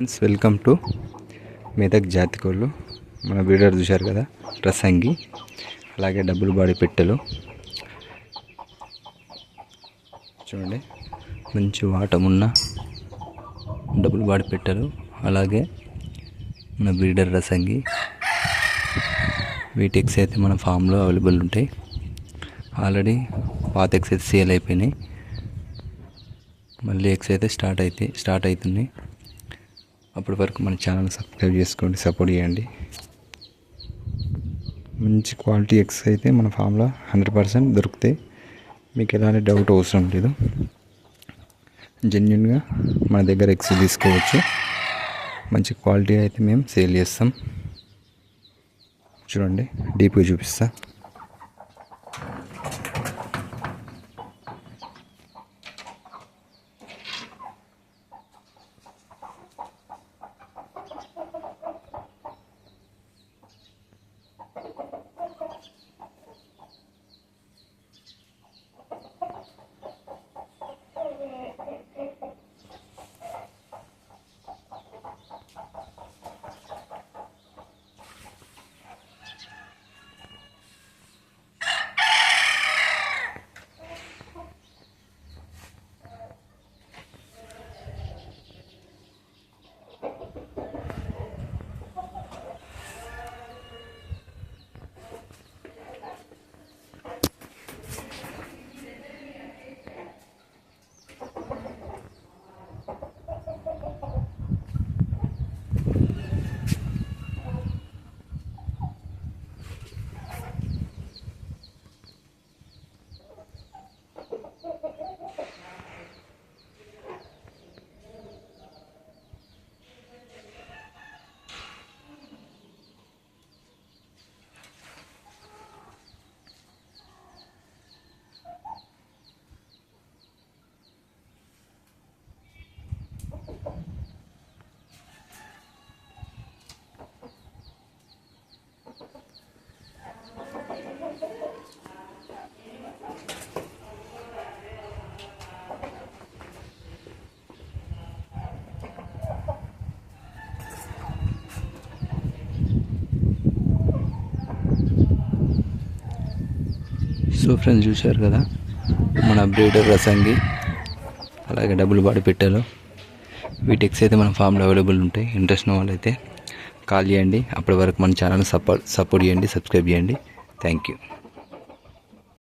Friends, welcome to Medak జాతి కోళ్ళు. మన వీడియో చూశారు కదా, రసంగి అలాగే డబుల్ బాడీ పెట్టెలు చూడండి. మంచి వాటమున్న డబుల్ బాడీ పెట్టెలు, అలాగే మన బ్రీడర్ రసంగి. వీటి ఎగ్స్ అయితే మన ఫామ్లో అవైలబుల్ ఉంటాయి. ఆల్రెడీ పాత ఎగ్స్ అయితే సేల్ అయిపోయినాయి. మళ్ళీ ఎగ్స్ అయితే స్టార్ట్ అవుతున్నాయి. అప్పటి వరకు మన ఛానల్ సబ్స్క్రైబ్ చేసుకోండి, సపోర్ట్ చేయండి. మంచి క్వాలిటీ ఎగ్స్ అయితే మన ఫామ్లో 100% దొరుకుతాయి. మీకు ఎలాంటి డౌట్ అవసరం లేదు. జెన్యున్గా మన దగ్గర ఎగ్స్ తీసుకోవచ్చు. మంచి క్వాలిటీ అయితే మేము సేల్ చేస్తాం. చూడండి, డీప్గా చూపిస్తా. సో ఫ్రెండ్స్, చూశారు కదా మన బ్రీడర్ రసంగి అలాగే డబుల్ బాడీ పెట్టెలు. వీటి ఎగ్స్ అయితే మన ఫామ్లో అవైలబుల్ ఉంటాయి. ఇంట్రెస్ట్ ఉన్న వాళ్ళైతే కాల్ చేయండి. అప్పటి వరకు మన ఛానల్ సపోర్ట్ చేయండి, సబ్స్క్రైబ్ చేయండి. Thank you.